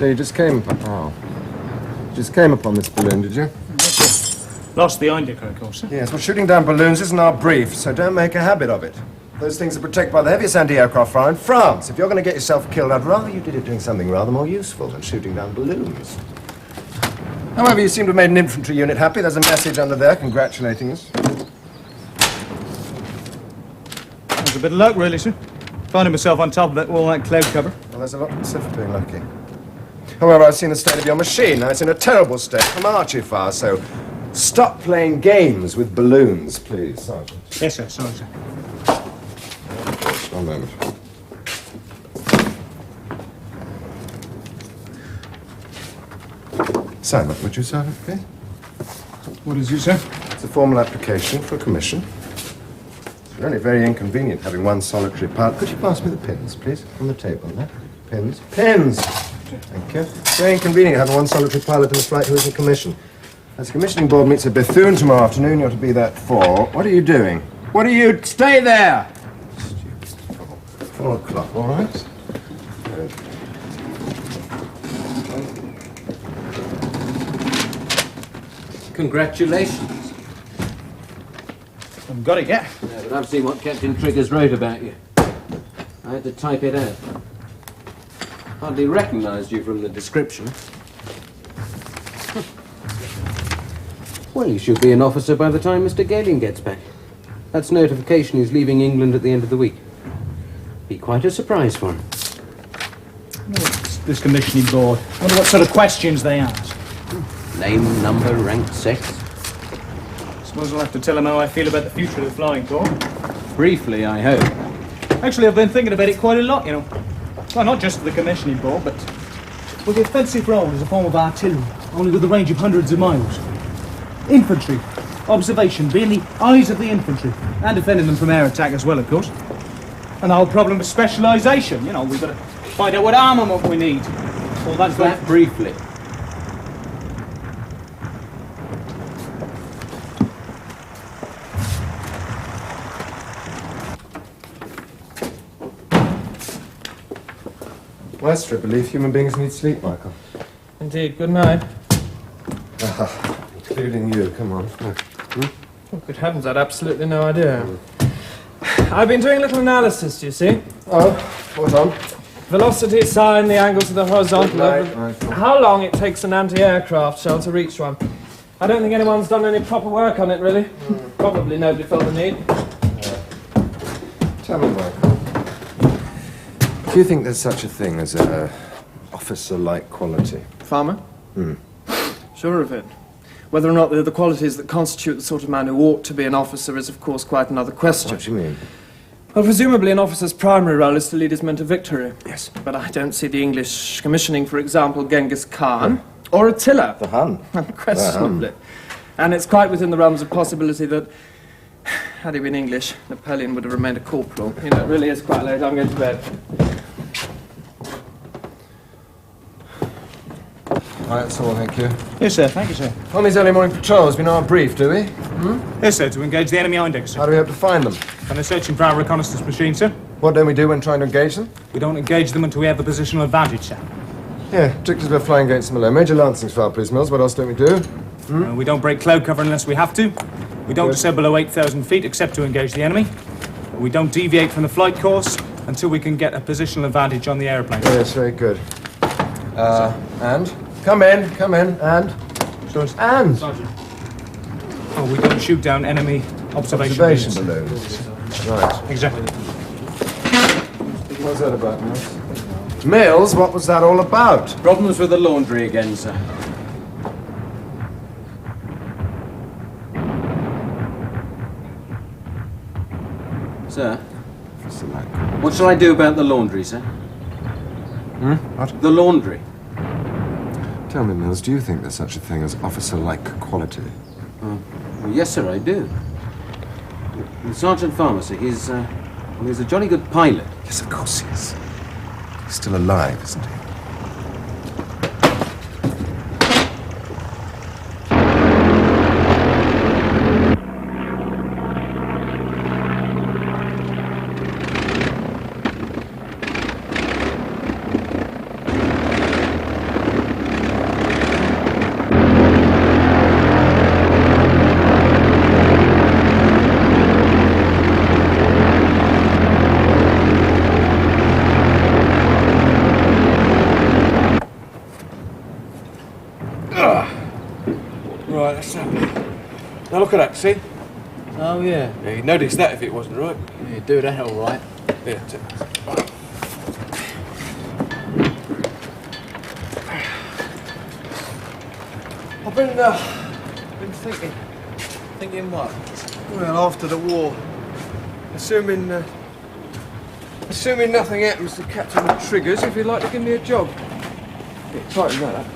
So you just came upon this balloon, did you? Lost the indicator, of course. Yes, well, shooting down balloons isn't our brief, so don't make a habit of it. Those things are protected by the heaviest anti-aircraft fire in France. If you're going to get yourself killed, I'd rather you did it doing something rather more useful than shooting down balloons. However, you seem to have made an infantry unit happy. There's a message under there congratulating us. That's a bit of luck, really, sir. Finding myself on top of all that cloud cover. Well, there's a lot to say for being lucky. However, I've seen the state of your machine. Now, it's in a terrible state from archery fire, so stop playing games with balloons, please, Sergeant. Yes, sir. Sorry, sir. One moment. Sign that, would you, Sergeant, please? What is it, sir? It's a formal application for a commission. It's only very inconvenient having one solitary pilot. Could you pass me the pins, please? On the table there. Pins. Pins! Thank you. It's very inconvenient having one solitary pilot in the flight who isn't commissioned. As the commissioning board meets at Bethune tomorrow afternoon, you're to be there at 4. What are you doing? What are you... Stay there! 4 o'clock, all right? Good. Congratulations. I've got it yet. Yeah, but I've seen what Captain Triggers wrote about you. I had to type it out. Hardly recognised you from the description. Well, you should be an officer by the time Mr. Galen gets back. That's notification he's leaving England at the end of the week. Be quite a surprise for him. This commissioning board. I wonder what sort of questions they ask. Name, number, rank, sex. Suppose I'll have to tell him how I feel about the future of the Flying Corps. Briefly, I hope. Actually, I've been thinking about it quite a lot, you know. Well, not just the commissioning board, but with the offensive role as a form of artillery, only with a range of hundreds of miles. Infantry, observation, being the eyes of the infantry, and defending them from air attack as well, of course. And the whole problem of specialisation, you know, we've got to find out what armament we need. All that's that briefly. Westry, believe human beings need sleep, Michael. Indeed, good night. Including you, come on. Oh, good heavens, I'd absolutely no idea. I've been doing a little analysis, you see. Oh, what's on? Velocity, sine, the angles of the horizontal. Right. How long it takes an anti-aircraft shell to reach one. I don't think anyone's done any proper work on it, really. Probably nobody felt the need. Tell me, Michael. Do you think there's such a thing as a officer-like quality? Farmer? Sure of it. Whether or not they're the qualities that constitute the sort of man who ought to be an officer is, of course, quite another question. What do you mean? Well, presumably an officer's primary role is to lead his men to victory. Yes. But I don't see the English commissioning, for example, Genghis Khan or Attila. The Hun. Unquestionably. And it's quite within the realms of possibility that, had he been English, Napoleon would have remained a corporal. You know, it really is quite late. I'm going to bed. Right, that's all, thank you. Yes, sir. Thank you, sir. On these early morning patrols, we know our brief, do we? Yes, sir. To engage the enemy index, sir. How do we hope to find them? And they're searching for our reconnaissance machine, sir. What don't we do when trying to engage them? We don't engage them until we have the positional advantage, sir. Yeah, particularly if we're flying against them alone. Major Lancing's file, please, Mills. What else don't we do? We don't break cloud cover unless we have to. We don't descend below 8,000 feet except to engage the enemy. We don't deviate from the flight course until we can get a positional advantage on the aeroplane. Yes, very good. And? Come in, and? Sergeant. And? Sergeant. Oh, we don't shoot down enemy observation balloons. Right. Exactly. What's that about, Mills? Mills, what was that all about? Problems with the laundry again, sir. Sir? What shall I do about the laundry, sir? What? The laundry. Tell me, Mills, do you think there's such a thing as officer-like quality? Well, yes, sir, I do. Sergeant Farmer, sir, he's a jolly good pilot. Yes, of course he is. He's still alive, isn't he? look at that, see? Oh, yeah. Yeah, you'd notice that if it wasn't right. You do that all right. Yeah, I've been thinking. Thinking what? Well, after the war, assuming nothing happens to Captain Triggers, if he'd like to give me a job. Yeah, tighten that up.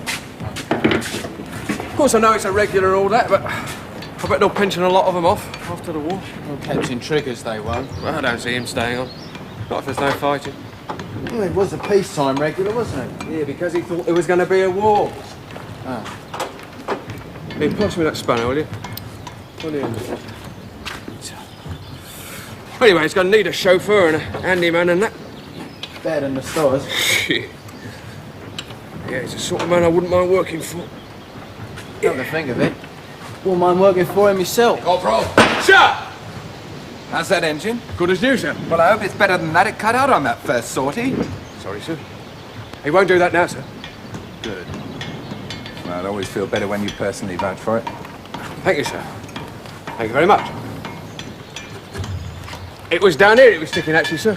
Of course, I know it's irregular and all that, but I bet they'll pension a lot of them off after the war. Well, Captain Triggers, they won't. Well, I don't see him staying on. Not if there's no fighting. Well, it was a peacetime regular, wasn't it? Yeah, because he thought there was going to be a war. Ah. Hey, pass me that spanner, will you? On the end. Anyway, it's going to need a chauffeur and a handyman and that. Better than the stores. Shit. Yeah, he's the sort of man I wouldn't mind working for. Come to think of it, wouldn't mind working for him yourself. Corporal! Shut! How's that engine? Good as new, sir. Well, I hope it's better than that. It cut out on that first sortie. Sorry, sir. He won't do that now, sir. Good. Well, I'd always feel better when you personally vouch for it. Thank you, sir. Thank you very much. It was down here it was sticking, actually, sir.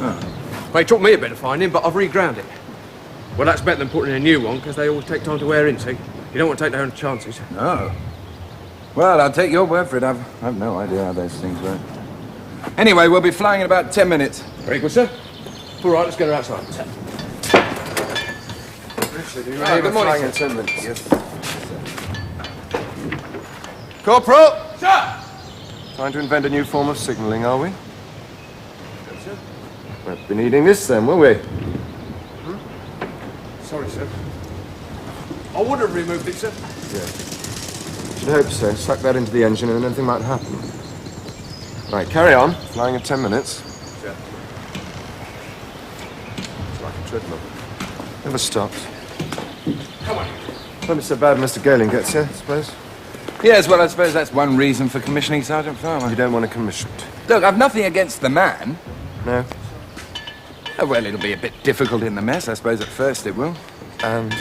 Oh. Well, it took me a bit to find him, but I've reground it. Well, that's better than putting in a new one, because they always take time to wear in, see? You don't want to take their own chances. No. Well, I'll take your word for it. I've no idea how those things work. Anyway, we'll be flying in about 10 minutes. Very good, sir. All right, let's get her outside. Good morning, in 10 minutes. Yes. Corporal! Sir! Trying to invent a new form of signalling, are we? Won't be needing this then, will we? Sorry, sir. I would have removed it, sir. Yeah. Should hope so. Suck that into the engine and then anything might happen. Right, carry on. Flying in 10 minutes. Sure. It's like a treadmill. Never stops. Come on. Won't be so bad when Mr. Galen gets here, I suppose. Yes, well, I suppose that's one reason for commissioning Sergeant Farmer. You don't want a commissioned. Look, I've nothing against the man. No? Oh, well, it'll be a bit difficult in the mess. I suppose at first it will. And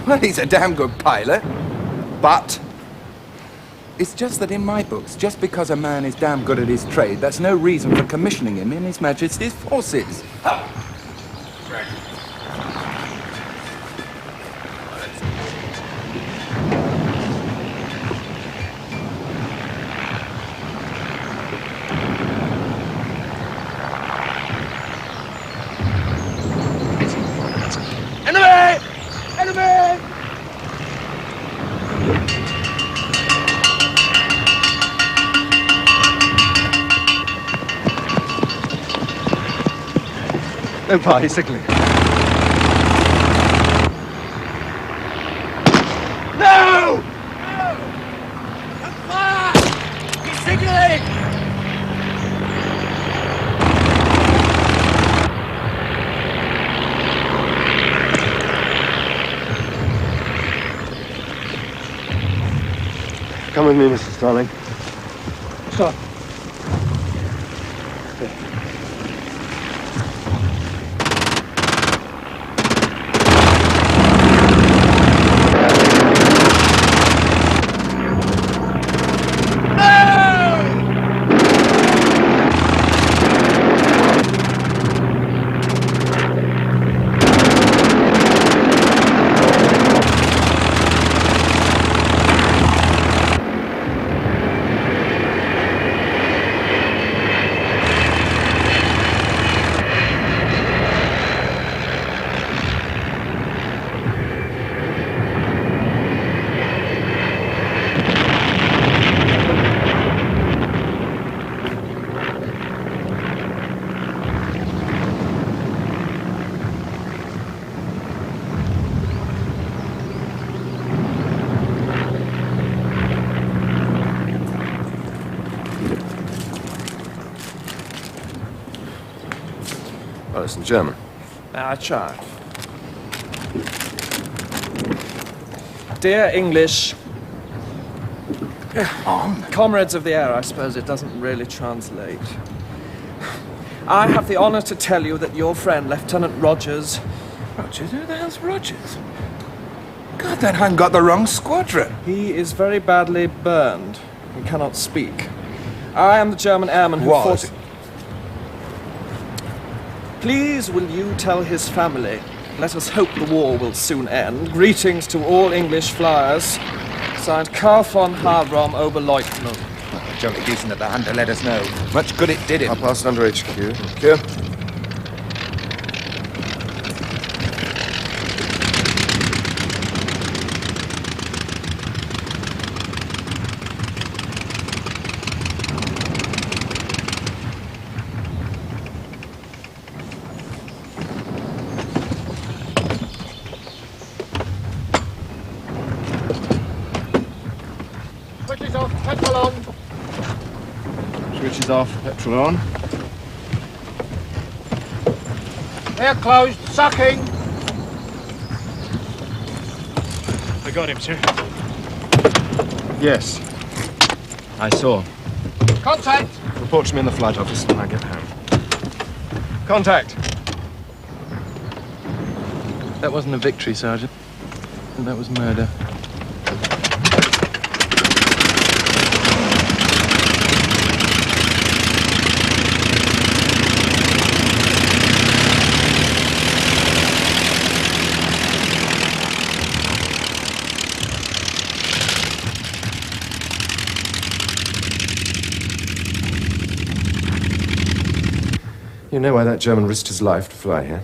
Well, he's a damn good pilot. But it's just that in my books, just because a man is damn good at his trade, that's no reason for commissioning him in His Majesty's forces. Enemy! Enemy! no party signaling. No! Fire! He's signaling! Come with me, Mr. Starling. Sir. Oh, it's in German. I tried. Dear English comrades of the air, I suppose it doesn't really translate. I have the honor to tell you that your friend, Lieutenant Rogers... Rogers? Who the hell's Rogers? God, then I've got the wrong squadron. He is very badly burned and cannot speak. I am the German airman who Was. fought... Please, will you tell his family? Let us hope the war will soon end. Greetings to all English flyers. Signed, Karl von Havrom, Oberleutnant. Jolly decent at the hand to let us know. Much good it did him. I'll pass it under HQ. Thank you. Switches off, petrol on. Switches off, petrol on. Air closed, sucking. I got him, sir. Yes. I saw. Contact. Report to me in the flight office when I get home. Contact! That wasn't a victory, Sergeant. That was murder. You know why that German risked his life to fly here?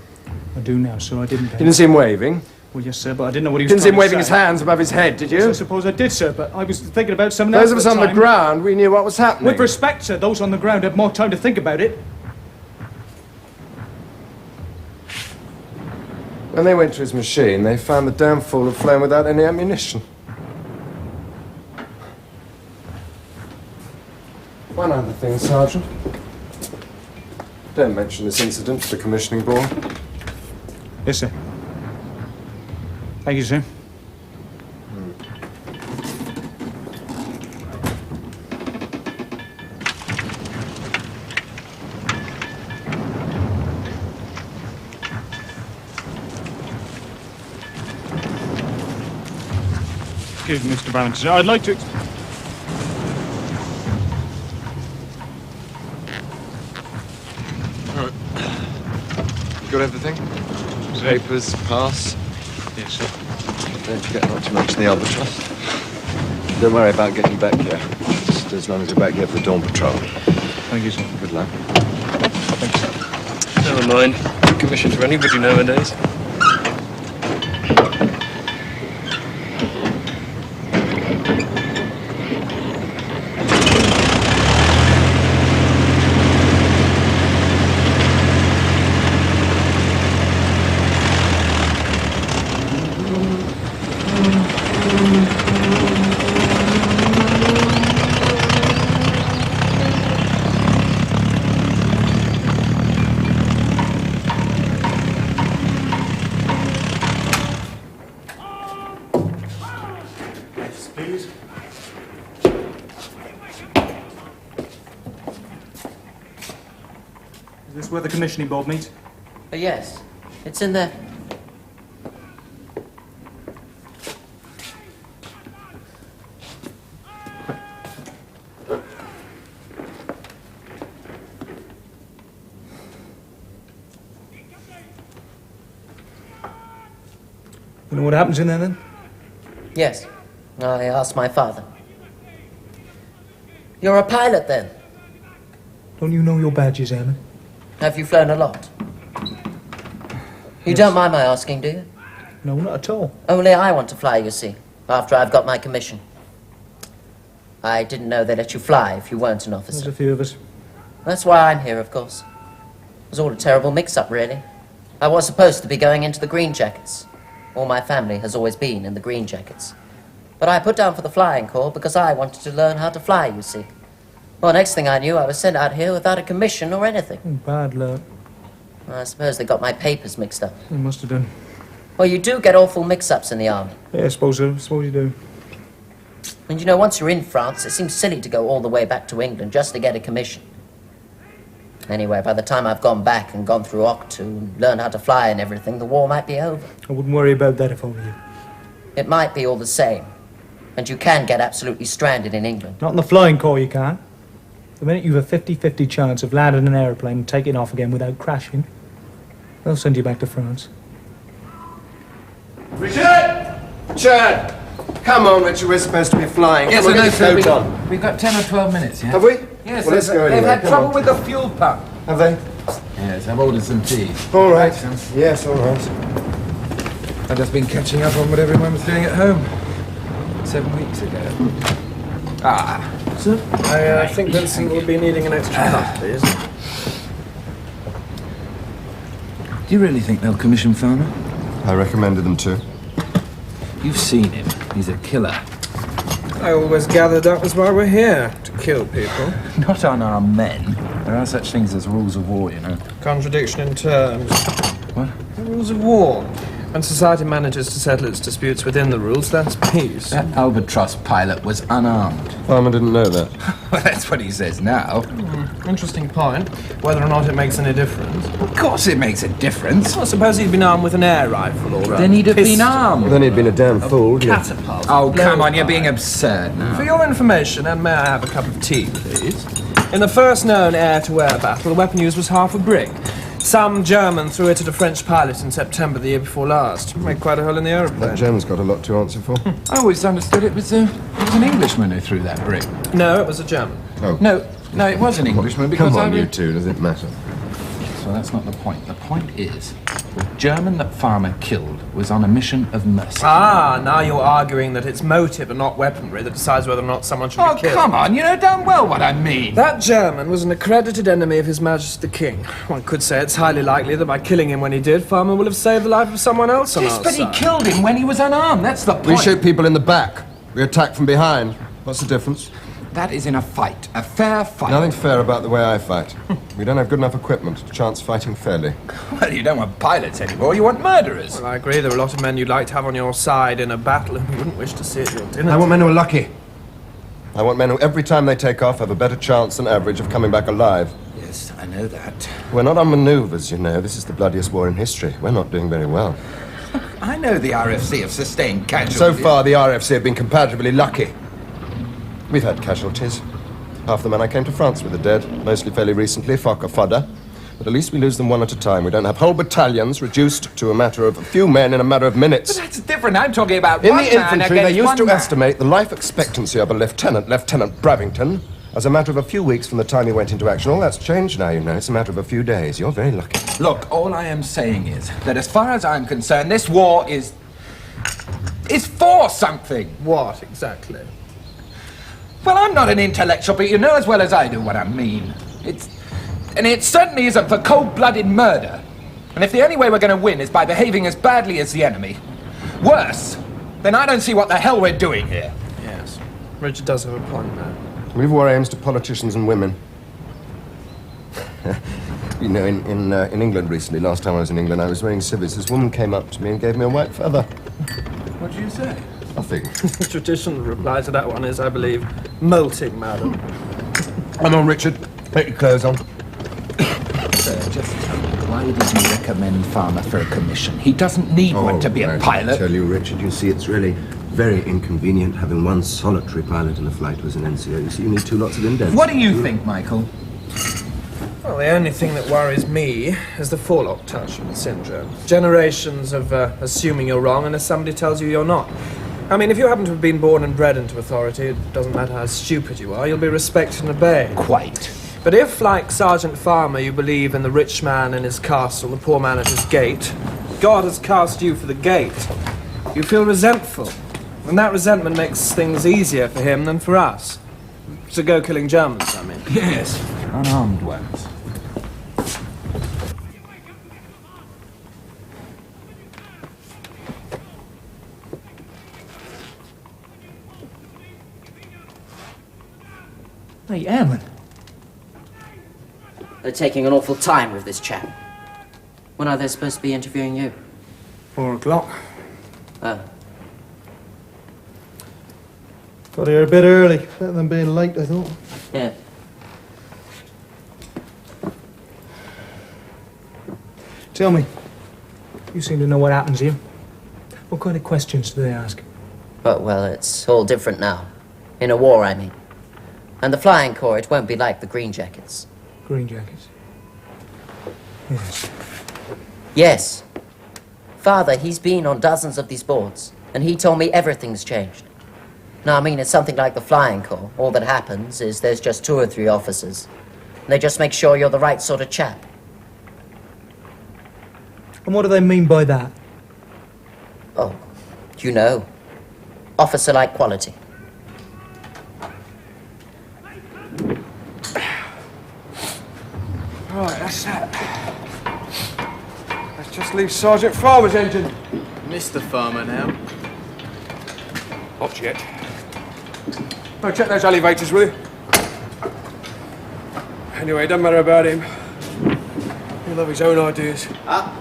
I do now, sir. I didn't. You didn't see him waving? Well, yes, sir, but I didn't know what he was Didn't see him trying to waving his say. hands above his head, did Yes, I you? suppose I did, sir, but I was thinking about something else. Those of us at on the time. ground, we knew what was happening. With respect, sir, those on the ground had more time to think about it. When they went to his machine, they found the damn fool had flown without any ammunition. One other thing, Sergeant. Don't mention this incident to the commissioning board. Yes, sir. Thank you, sir. Excuse me, Mr. Barrington. I'd like to... Got everything? Papers, pass. Yes, sir. Don't forget not to mention the albatross. Don't worry about getting back here. Just as long as you're back here for the dawn patrol. Thank you, sir. Good luck. Never mind. Commission to anybody nowadays. Please. Is this where the commissioning board meets? Yes, it's in there. You know what happens in there, then? Yes, I asked my father. You're a pilot, then? Don't you know your badges, Airman? Have you flown a lot? You don't mind my asking, do you? No, not at all. Only I want to fly, you see, after I've got my commission. I didn't know they let you fly if you weren't an There's officer. a few of us. That's why I'm here, of course. It was all a terrible mix-up, really. I was supposed to be going into the Green Jackets. All my family has always been in the Green Jackets. But I put down for the flying corps because I wanted to learn how to fly, you see. Well, next thing I knew, I was sent out here without a commission or anything. Bad luck. I suppose they got my papers mixed up. They must have done. Well, you do get awful mix-ups in the army. Yeah, I suppose so. I suppose you do. And you know, once you're in France, it seems silly to go all the way back to England just to get a commission. Anyway, by the time I've gone back and gone through Octu and learned how to fly and everything, the war might be over. I wouldn't worry about that if I were you. It might be all the same. And you can get absolutely stranded in England. Not in the flying corps, you can't. The minute you've a 50-50 chance of landing an aeroplane and taking off again without crashing, they'll send you back to France. Richard! Richard! Come on, Richard, we're supposed to be flying. Yes, Come on, I know, get your sir. coat on. We've got 10 or 12 minutes, yeah? Have we? Yes, well, let's go they've anyway. had Come trouble on. with the fuel pump. Have they? Yes, I've ordered some tea. All right. Yes, all right. I've just been catching up on what everyone was doing at home 7 weeks ago. Sir, I think Vincent will be needing an extra cup, please. Do you really think they'll commission Farmer? I recommended them to. You've seen him. He's a killer. I always gathered that was why we're here, to kill people. Not unarmed men. There are such things as rules of war, you know. Contradiction in terms. What? The rules of war. When society manages to settle its disputes within the rules, that's peace. That albatross pilot was unarmed. Farmer didn't know that. Well, that's what he says now. Interesting point. Whether or not it makes any difference. Of course it makes a difference. Well, suppose he'd been armed with an air rifle or Then he'd have been armed. Well, then he'd been a damn fool. Yeah. catapult. Oh, come on, you're being absurd now. For your information, and may I have a cup of tea, please? In the first known air-to-air battle, the weapon used was half a brick. Some German threw it at a French pilot in September the year before last. Made quite a hole in the aeroplane. That German's got a lot to answer for. I always understood it was an Englishman who threw that brick. No, it was a German. Oh. No, it was an Englishman because Come on, I you mean... two, does it matter? So that's not the point. The point is, the German that Farmer killed was on a mission of mercy. Ah, now you're arguing that it's motive and not weaponry that decides whether or not someone should Oh, be killed. come on, you know damn well what I mean. That German was an accredited enemy of His Majesty the King. One could say it's highly likely that by killing him when he did, Farmer will have saved the life of someone else on Yes, our but he side. killed him when he was unarmed. That's the point. We shoot people in the back. We attack from behind. What's the difference? That is in a fight, a fair fight. Nothing fair about the way I fight. We don't have good enough equipment to chance fighting fairly. Well, you don't want pilots anymore, you want murderers. Well, I agree, there are a lot of men you'd like to have on your side in a battle and you wouldn't wish to see at your dinner. I want men who are lucky. I want men who, every time they take off, have a better chance than average of coming back alive. Yes, I know that. We're not on maneuvers, you know. This is the bloodiest war in history. We're not doing very well. I know the RFC have sustained casualties. So far, the RFC have been comparatively lucky. We've had casualties. Half the men I came to France with are dead, mostly fairly recently, Fock or fodder. But at least we lose them one at a time. We don't have whole battalions reduced to a matter of a few men in a matter of minutes. But that's different. I'm talking about In one the man infantry, they against used one to man. estimate the life expectancy of a lieutenant, Lieutenant Bravington, as a matter of a few weeks from the time he went into action. All that's changed now, you know. It's a matter of a few days. You're very lucky. Look, all I am saying is that as far as I'm concerned, this war is for something. What, exactly? Well, I'm not an intellectual, but you know as well as I do what I mean. And it certainly isn't for cold-blooded murder. And if the only way we're going to win is by behaving as badly as the enemy, worse, then I don't see what the hell we're doing here. Yes. Richard does have a point there. We've war aims to politicians and women. You know, in England recently, last time I was in England, I was wearing civvies. This woman came up to me and gave me a white feather. What did you say? Nothing. The traditional reply to that one is, I believe, molting, madam. Come on, Richard. Take your clothes on. Sir, just tell me, why did you recommend Farmer for a commission? He doesn't need one to be a I pilot. tell you, Richard, you see, it's really very inconvenient having one solitary pilot in a flight with an NCO. You see, you need two lots of indents. What do you think, Michael? Well, the only thing that worries me is the forelock touchman syndrome. Generations of assuming you're wrong and as somebody tells you you're not. I mean, if you happen to have been born and bred into authority, it doesn't matter how stupid you are, you'll be respected and obeyed. Quite. But if, like Sergeant Farmer, you believe in the rich man in his castle, the poor man at his gate, God has cast you for the gate, you feel resentful. And that resentment makes things easier for him than for us. To go killing Germans, I mean. Yes, unarmed ones. Hey, Airman. They're taking an awful time with this chap. When are they supposed to be interviewing you? 4 o'clock. Oh. Got here a bit early. Better than being late, I thought. Yeah. Tell me, you seem to know what happens here. What kind of questions do they ask? Well, it's all different now. In a war, I mean. And the Flying Corps, it won't be like the Green Jackets. Green Jackets? Yes. Yes. Father, he's been on dozens of these boards, and he told me everything's changed. Now, I mean, it's something like the Flying Corps. All that happens is there's just 2 or 3 officers. They just make sure you're the right sort of chap. And what do they mean by that? Oh, you know, officer-like quality. Right, that's that. Let's just leave Sergeant Farmer's engine. Mr. Farmer now. Not yet. Oh, check those elevators, will you? Anyway, it doesn't matter about him. He'll have his own ideas. Up.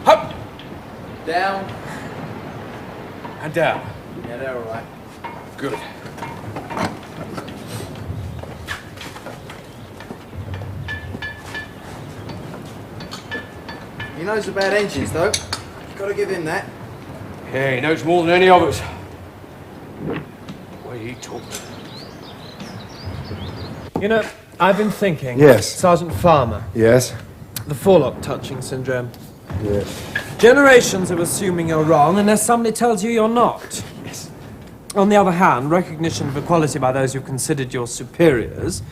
Up! Down. And down. Yeah, they're all right. Good. He knows about engines, though. Gotta give him that. Yeah, he knows more than any of us. The way he talks. You know, I've been thinking. Yes. Sergeant Farmer, Yes? the forelock touching syndrome. Yes. Generations of assuming you're wrong unless somebody tells you you're not. Yes. On the other hand, recognition of equality by those you've considered your superiors.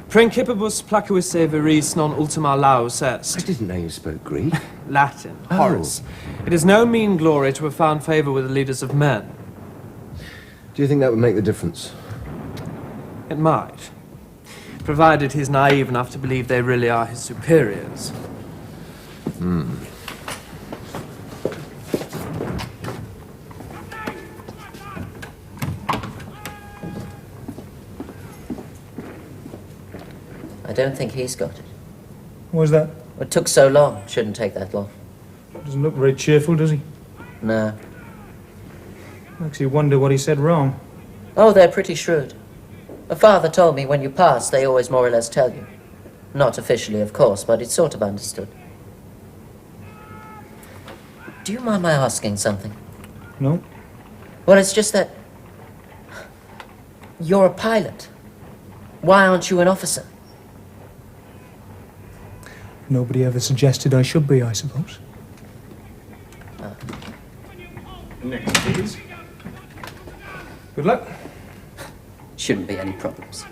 Principibus placuisse viris non ultima laus est. I didn't know you spoke Greek. Latin, Horace. It is no mean glory to have found favour with the leaders of men. Do you think that would make the difference? It might. Provided he's naive enough to believe they really are his superiors. I don't think he's got it. Why's that? It took so long. Shouldn't take that long. Doesn't look very cheerful, does he? No. Makes you wonder what he said wrong. Oh, they're pretty shrewd. My father told me when you pass, they always more or less tell you. Not officially, of course, but it's sort of understood. Do you mind my asking something? No? Well, it's just that... You're a pilot. Why aren't you an officer? Nobody ever suggested I should be, I suppose. Next, please. Good luck. Shouldn't be any problems.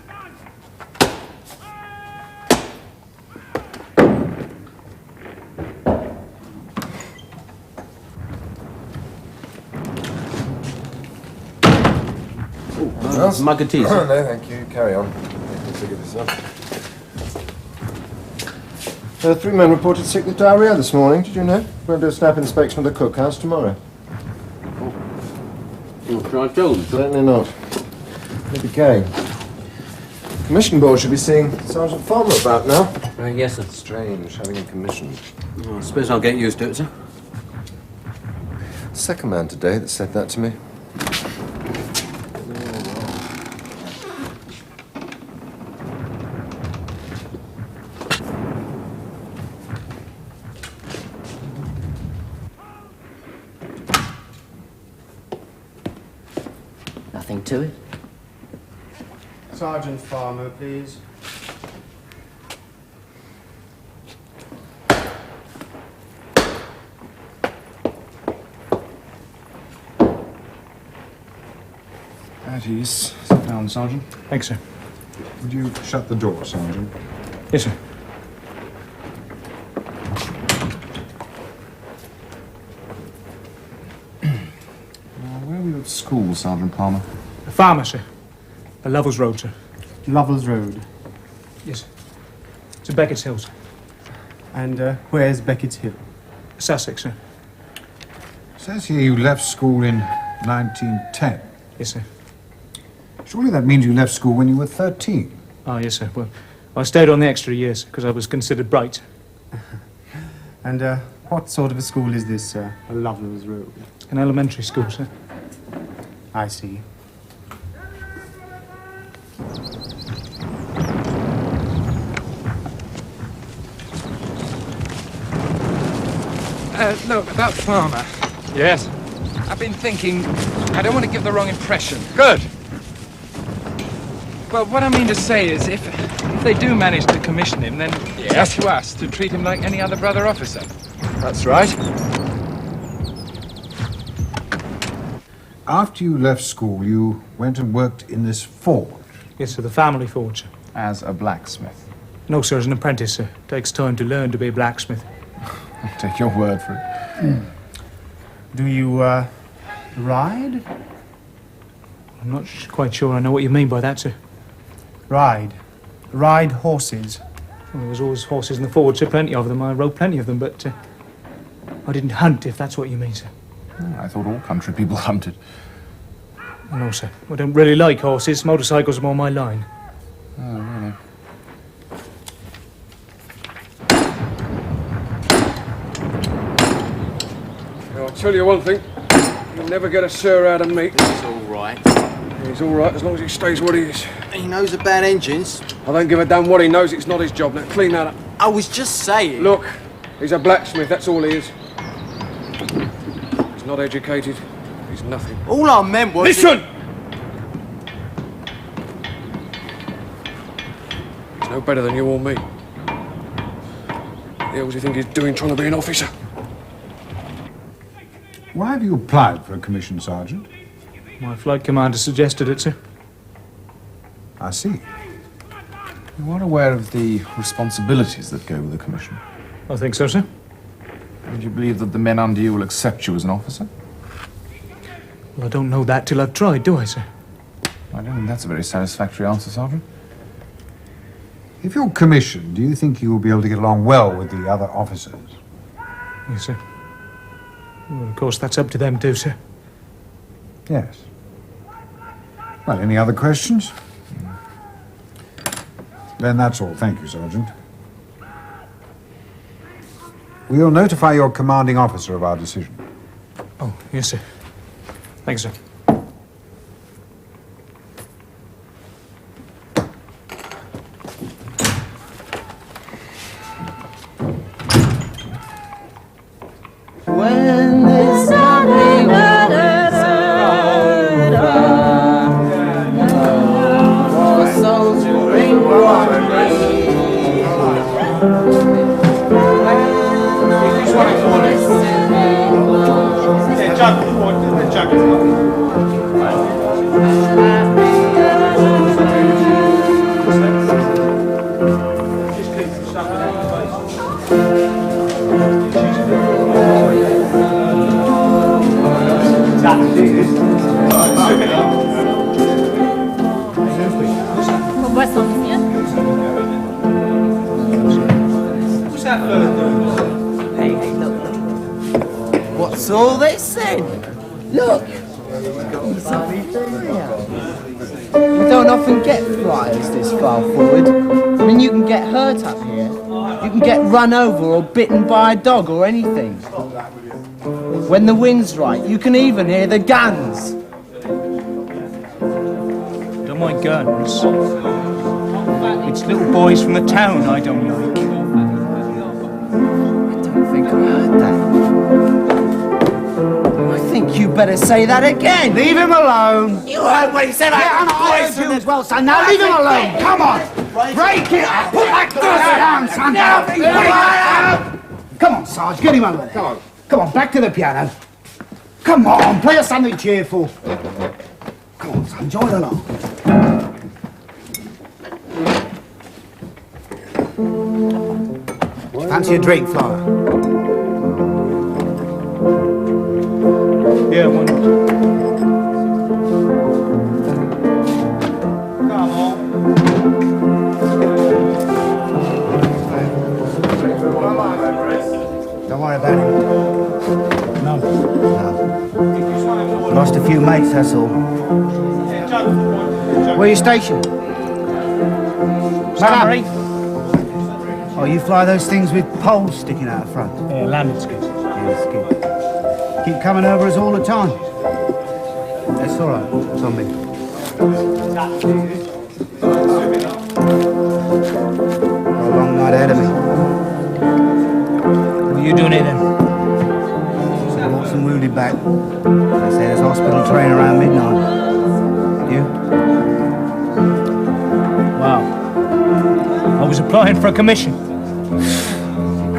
Mug of tea, sir. No, thank you. Carry on. Figure this up. 3 men reported sick with diarrhea this morning. Did you know? We'll do a snap inspection of the cookhouse tomorrow. Not sure I told him. Certainly not. Maybe Gay. Commission board should be seeing Sergeant Farmer about now. Yes, sir. Strange, having a commission. Well, I suppose I'll get used to it, sir. Second man today that said that to me. Nothing to it. Sergeant Farmer, please. At ease. Sit down, Sergeant. Thanks, sir. Would you shut the door, Sergeant? Yes, sir. Now, where were you at school, Sergeant Palmer? A farmer, sir. A Lovell's Road, sir. Lovell's Road. Yes, sir. It's at Beckett's Hill, sir. And where's Beckett's Hill? Sussex, sir. It says here you left school in 1910. Yes, sir. Surely that means you left school when you were 13. Oh, yes, sir. Well, I stayed on the extra years because I was considered bright. And what sort of a school is this, a Lovell's Road? An elementary school, sir. I see. Look, about Farmer. Yes? I've been thinking, I don't want to give the wrong impression. Good. Well, what I mean to say is, if they do manage to commission him, then it's up to us to treat him like any other brother officer. That's right. After you left school, you went and worked in this forge. Yes, sir, the family forge, sir. As a blacksmith. No, sir, as an apprentice, sir. Takes time to learn to be a blacksmith. I'll take your word for it. Do you, ride? I'm not quite sure I know what you mean by that, sir. Ride. Ride horses. Well, there was always horses in the forge, sir, plenty of them. I rode plenty of them, but I didn't hunt, if that's what you mean, sir. I thought all country people hunted. No, sir. I don't really like horses. Motorcycles are more my line. Oh, really? I'll tell you one thing. You'll never get a sir out of me. He's all right. He's all right as long as he stays what he is. He knows about engines. I don't give a damn what he knows. It's not his job. Now, clean that up. I was just saying. Look, he's a blacksmith. That's all he is. He's not educated. He's nothing. All I meant was... Listen! He's no better than you or me. What the hell does he think he's doing trying to be an officer? Why have you applied for a commission, Sergeant? My flight commander suggested it, sir. I see. You are aware of the responsibilities that go with a commission. I think so, sir. Would you believe that the men under you will accept you as an officer? Well, I don't know that till I've tried, do I, sir? I don't think that's a very satisfactory answer, Sergeant. If you're commissioned, do you think you will be able to get along well with the other officers? Yes, sir. Well, of course, that's up to them too, sir. Yes. Well, any other questions? Then that's all. Thank you, Sergeant. We will notify your commanding officer of our decision. Oh, yes, sir. Thanks, sir. When there's nothing but a soldiering Hey, look. What's all this then? Look. He's up there. We don't often get flyers this far forward. I mean, you can get hurt up here. You can get run over or bitten by a dog or anything. When the wind's right, you can even hear the guns. Don't mind guns. It's little boys from the town I don't like. I don't think I heard that. I think you better say that again. Leave him alone. You heard what he said. Yeah, I heard you as well, son. Now leave him alone. Come on. Break it up. Put that gun down, son. Now, put it down. Come on, Sarge. Get him over there. Come on. Come on, back to the piano. Come on, play us something cheerful. Come on, son. Join along. Fancy a drink, Flora? Yeah, one. Come on. Don't worry about him. No. Lost a few mates, that's all. Where are you stationed? Summary. Oh, you fly those things with poles sticking out front? Yeah, landed skids. Yes, good. Keep coming over us all the time. That's all right, Tommy. Got a long night ahead of me. What are you doing here then? So I brought some wounded back. was applying for a commission.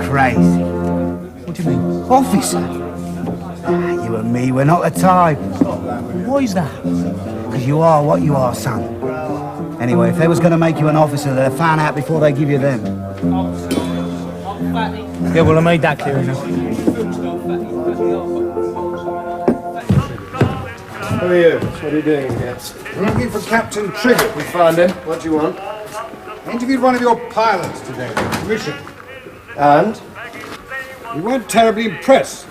Crazy. What do you mean? Officer? You and me, we're not the type. Why is that? Because you are what you are, son. Anyway, if they was going to make you an officer, they'd have found out before they give you them. Yeah, well, I made that clear enough. Who are you? What are you doing here? Looking for Captain Trigger. We found him. What do you want? I interviewed one of your pilots today for a commission. And? We weren't terribly impressed.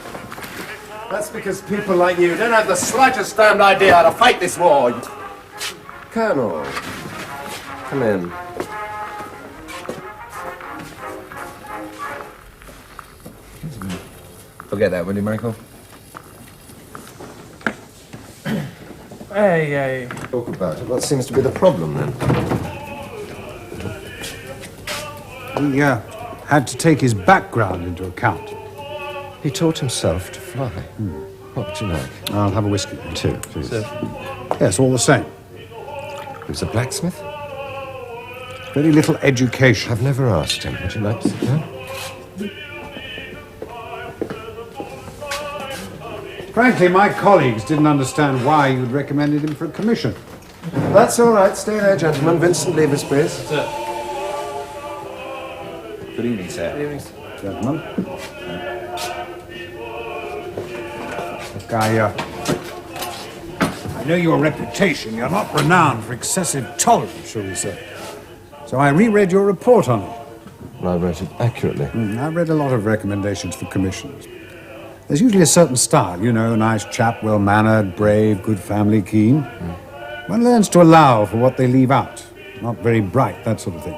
That's because people like you don't have the slightest damned idea how to fight this war. Colonel, come in. Forget that, will you, Michael? Hey. Talk about it. What seems to be the problem, then? We had to take his background into account. He taught himself to fly. What would you like? I'll have a whiskey. Two, please. Yes, all the same. He was a blacksmith? Very little education. I've never asked him. Would you like to sit down? Frankly, my colleagues didn't understand why you'd recommended him for a commission. That's all right. Stay there, gentlemen. Vincent, leave us, please. Sir. Good evening, sir. Good evening. Gentlemen. Look, I know your reputation. You're not renowned for excessive tolerance, shall we say. So I reread your report on it. Well, I wrote it accurately. I've read a lot of recommendations for commissions. There's usually a certain style, you know, nice chap, well-mannered, brave, good family, keen. One learns to allow for what they leave out. Not very bright, that sort of thing.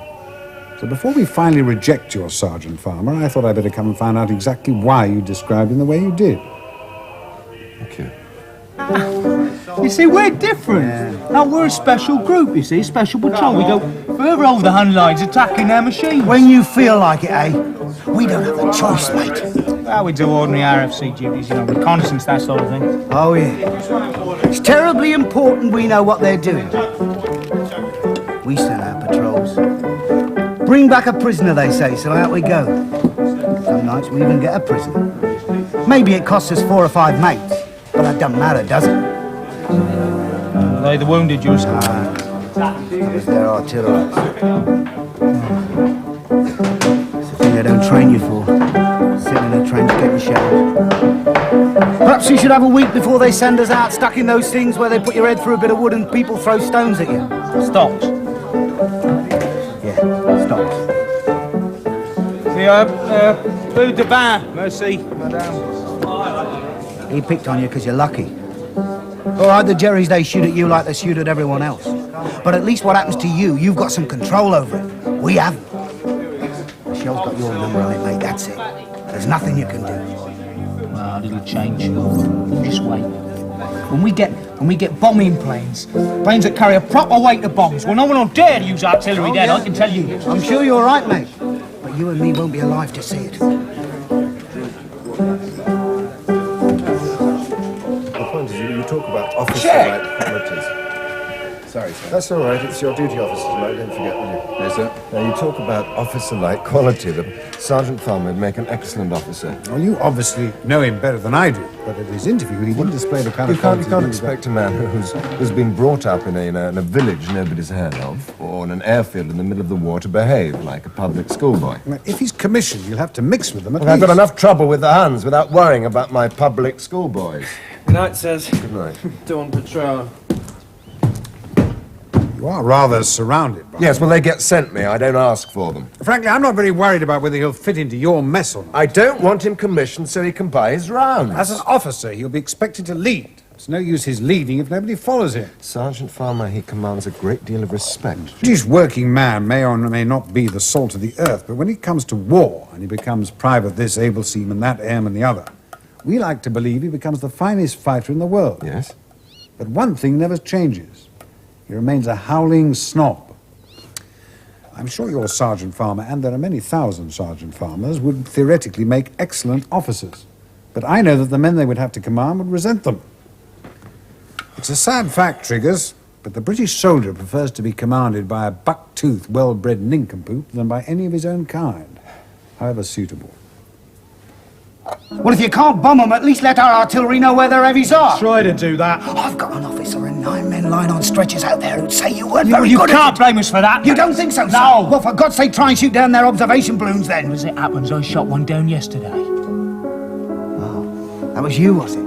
So before we finally reject your Sergeant Farmer, I thought I'd better come and find out exactly why you described him the way you did. Thank you. You see, we're different. Now, we're a special group, you see, special patrol. We go further over the Hun lines attacking their machines. When you feel like it, eh? We don't have a choice, mate. Well, we do ordinary RFC duties, you know, reconnaissance, that sort of thing. Oh, yeah. It's terribly important we know what they're doing. We send out patrols. Bring back a prisoner, they say, so out we go. Some nights we even get a prisoner. Maybe it costs us 4 or 5 mates, but that doesn't matter, does it? Are they the wounded, just? Because they're artillery. It's the thing they don't train you for. Sitting in a trench getting shelled. Perhaps you should have a week before they send us out stuck in those things where they put your head through a bit of wood and people throw stones at you. Stocks. Yeah, stocks. C'est peu de vin, merci, madame. He picked on you because you're lucky. All right, the Jerrys, they shoot at you like they shoot at everyone else. But at least what happens to you, you've got some control over it. We haven't. The shell's got your number on it, mate, that's it. There's nothing you can do. Well, it'll change. Just wait. When we get bombing planes that carry a proper weight of bombs, well, no one will dare to use artillery then, I can tell you. I'm sure you're right, mate. But you and me won't be alive to see it. You talk about officer-like qualities. Sorry, sir. That's all right. It's your duty officers, mate. Don't forget, will you? Yes, sir. Now, you talk about officer-like quality. That Sergeant Farmer would make an excellent officer. Well, you obviously know him better than I do, but at his interview he didn't display the kind You of can't qualities expect a man who's been brought up in a village nobody's heard of, or in an airfield in the middle of the war to behave like a public schoolboy. Well, if he's commissioned, you'll have to mix with them at Well, I've least. got enough trouble with the Huns without worrying about my public schoolboys. Good night, says. Good night. Dawn patrol. You are rather surrounded by Yes, well, they get sent me. I don't ask for them. Frankly, I'm not very worried about whether he'll fit into your mess or not. I don't want him commissioned so he can buy his rounds. As an officer, he'll be expected to lead. It's no use his leading if nobody follows him. Sergeant Farmer, he commands a great deal of respect. British working man may or may not be the salt of the earth, but when it comes to war, and he becomes private this, able seaman that, airman the other, we like to believe he becomes the finest fighter in the world. Yes? But one thing never changes. He remains a howling snob. I'm sure your Sergeant Farmer, and there are many thousand Sergeant Farmers, would theoretically make excellent officers. But I know that the men they would have to command would resent them. It's a sad fact, Triggers. But the British soldier prefers to be commanded by a buck-toothed, well-bred nincompoop than by any of his own kind, however suitable. Well, if you can't bomb them, at least let our artillery know where their heavies are. Try to do that. I've got an officer and 9 men lying on stretchers out there who'd say you weren't very You good can't at it. blame us for that. You don't think so, sir? No. Well, for God's sake, try and shoot down their observation balloons, then. As it happens, I shot one down yesterday. Oh, that was you, was it?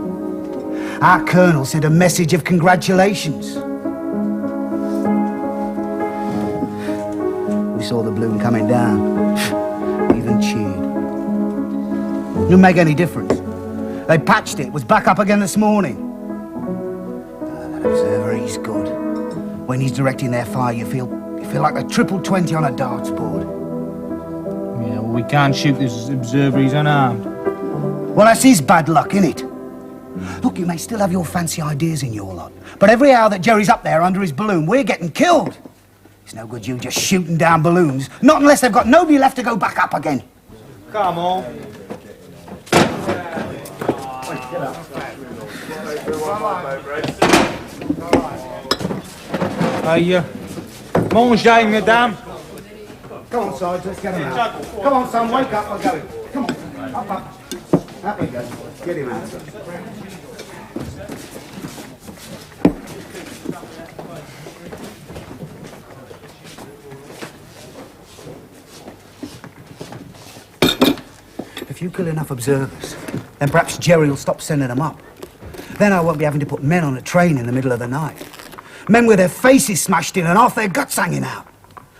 Our colonel sent a message of congratulations. We saw the balloon coming down. We even cheered. Didn't make any difference. They patched it. It was back up again this morning. That observer, he's good. When he's directing their fire, you feel like a triple 20 on a darts board. Yeah, well, we can't shoot this observer. He's unarmed. Well, that's his bad luck, innit? Look, you may still have your fancy ideas in your lot, but every hour that Jerry's up there under his balloon, we're getting killed. It's no good you just shooting down balloons, not unless they've got nobody left to go back up again. Come on. Manger, mesdames. Come on, Sarge, let's get him out. Come on, son, wake up, we're going. Come on, up. Up we go. Get him out, son. If you kill enough observers, then perhaps Jerry will stop sending them up. Then I won't be having to put men on a train in the middle of the night. Men with their faces smashed in and half their guts hanging out.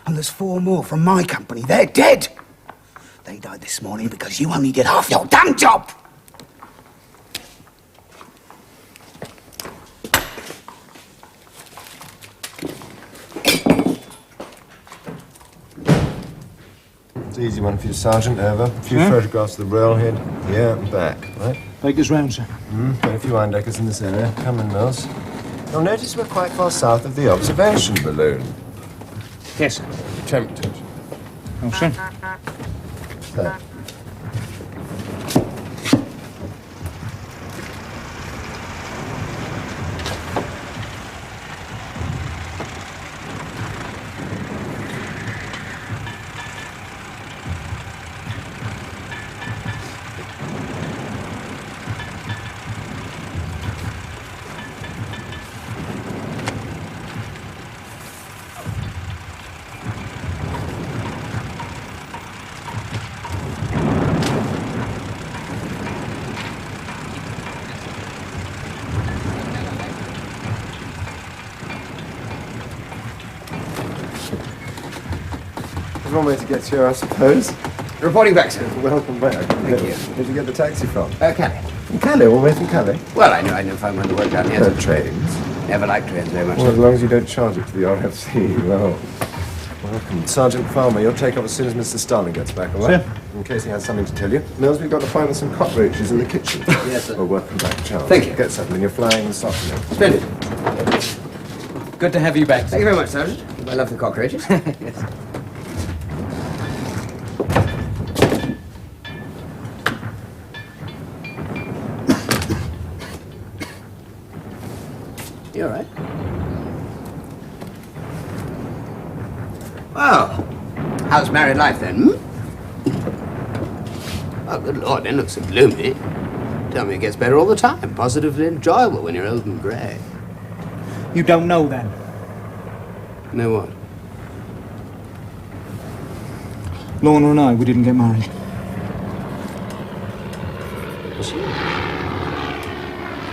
And there's 4 more from my company. They're dead. They died this morning because you only did half your damn job. It's an easy one for you, Sergeant. Over. A few photographs of the railhead, here and back, right? Take us round, sir. Got a few Eindeckers in this area. Come in, Mills. You'll notice we're quite far south of the observation balloon. Yes, sir. Tempted. Oh, sir. There. There's one way to get here, I suppose. Reporting back, sir. Welcome back. Thank you. Where'd you get the taxi from? Calais. From Calais, all the way from Calais? Well, I know fine when to work down here. No trains. Never liked trains very much. Well, as long as you don't charge it to the RFC, well. Welcome. Sergeant Farmer, you'll take off as soon as Mr. Starling gets back, all right? Sir. In case he has something to tell you. Mills, we've got to find us some cockroaches in the kitchen. Yes, sir. Well, welcome back, Charles. Thank you. Get something. You're flying this afternoon. Splendid. Good to have you back, sir. Thank you very much, Sergeant. I love the cockroaches. Yes. You all right? Well, how's married life then, Oh, good Lord, it looks so gloomy. Tell me it gets better all the time. Positively enjoyable when you're old and grey. You don't know, then? Know what? Lorna and I, we didn't get married.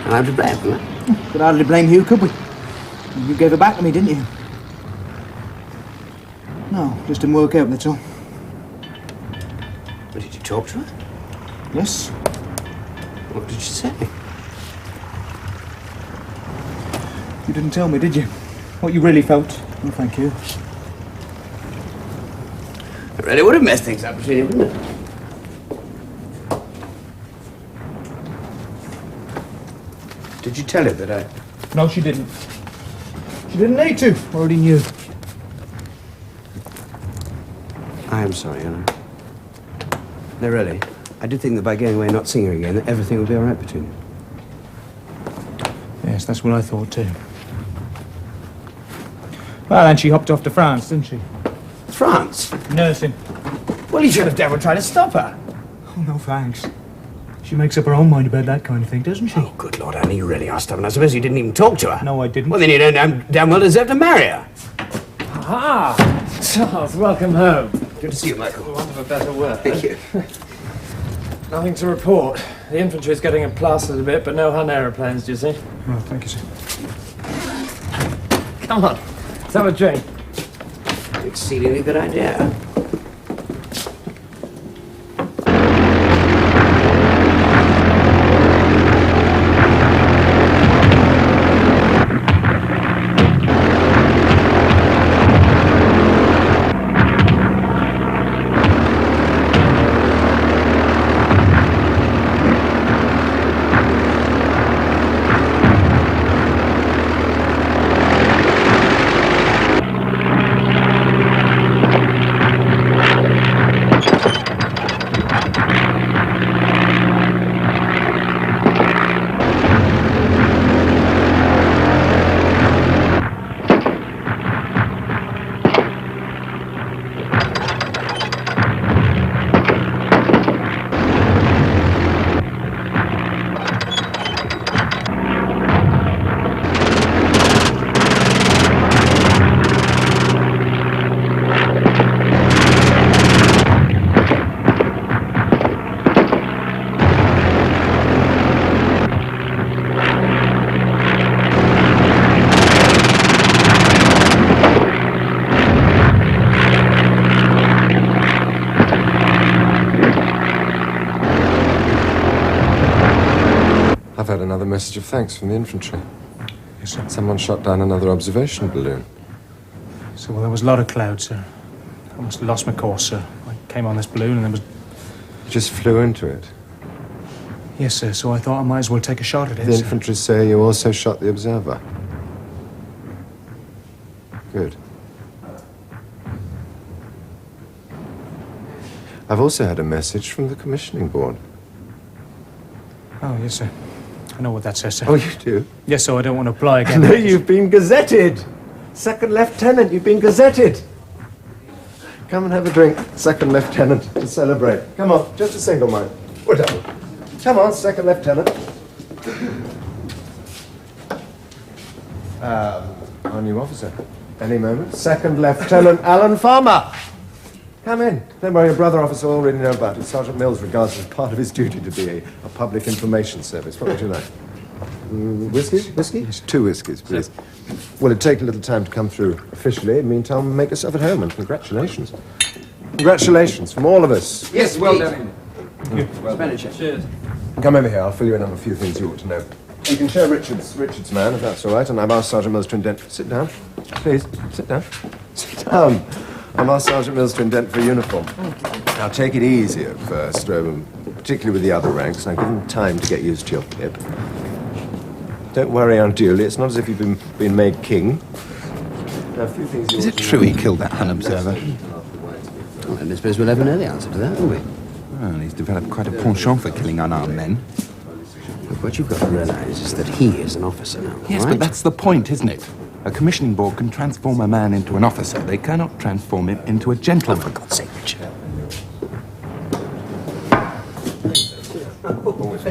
And I'm to blame, am I? Could hardly blame you, could we? You gave her back to me, didn't you? No, just didn't work out, that's all. But did you talk to her? Yes. What did she say? You didn't tell me, did you? What you really felt? Oh, thank you. It really would have messed things up between you, wouldn't it? Did you tell her that I... No, she didn't. She didn't need to. Already knew. I am sorry, Anna. No, really. I did think that by going away and not seeing her again, that everything would be all right between you. Yes, that's what I thought too. Well, and she hopped off to France, didn't she? France? Nursing. Well, you should have never tried to stop her. Oh, no thanks. She makes up her own mind about that kind of thing, doesn't she? Oh, good Lord, Annie, you really are stubborn. I suppose you didn't even talk to her. No, I didn't. Well, then you don't damn well deserve to marry her. Ah, Charles, welcome home. Good to see you, Michael. For want of a better word. Thank you. Nothing to report. The infantry's getting it plastered a bit, but no Hun aeroplanes, do you see? Oh, thank you, sir. Come on, let's have a drink. Exceedingly good idea. I've had another message of thanks from the infantry. Yes, sir. Someone shot down another observation balloon. So, well, there was a lot of clouds, sir. I must have lost my course, sir. I came on this balloon and there was... You just flew into it. Yes, sir, so I thought I might as well take a shot at it, The sir. infantry say you also shot the observer. Good. I've also had a message from the commissioning board. Oh, yes, sir. I know what that says, sir. Oh, you do? Yes, so I don't want to apply again. No, you've been gazetted. Second lieutenant, you've been gazetted. Come and have a drink, second lieutenant, to celebrate. Come on, just a single mine. Whatever. Come on, second lieutenant. Our new officer. Any moment. Second Lieutenant Alan Farmer. Come in. Don't worry, your brother officer will already know about it. Sergeant Mills regards it as part of his duty to be a public information service. What would you like? Whiskey? Whiskey? Yes, 2 whiskeys, please. Well, it'll take a little time to come through officially. In the meantime, make yourself at home, and congratulations. Congratulations from all of us. Yes, well done. Well done. Cheers. Come over here. I'll fill you in on a few things you ought to know. You can share Richard's man, if that's all right, and I've asked Sergeant Mills to indent... Sit down. Please, sit down. Sit down. I've asked Sergeant Mills to indent for uniform. Now, take it easy at first, particularly with the other ranks. Now, give them time to get used to your pip. Don't worry unduly. It's not as if you've been made king. Now, a few things Is it true he killed that Hun observer? Well, I suppose we'll never know the answer to that, will we? Well, he's developed quite a penchant for killing unarmed men. Look, what you've got to realise is that he is an officer now, Yes, right? but that's the point, isn't it? A commissioning board can transform a man into an officer. They cannot transform him into a gentleman. For God's sake, Richard. Always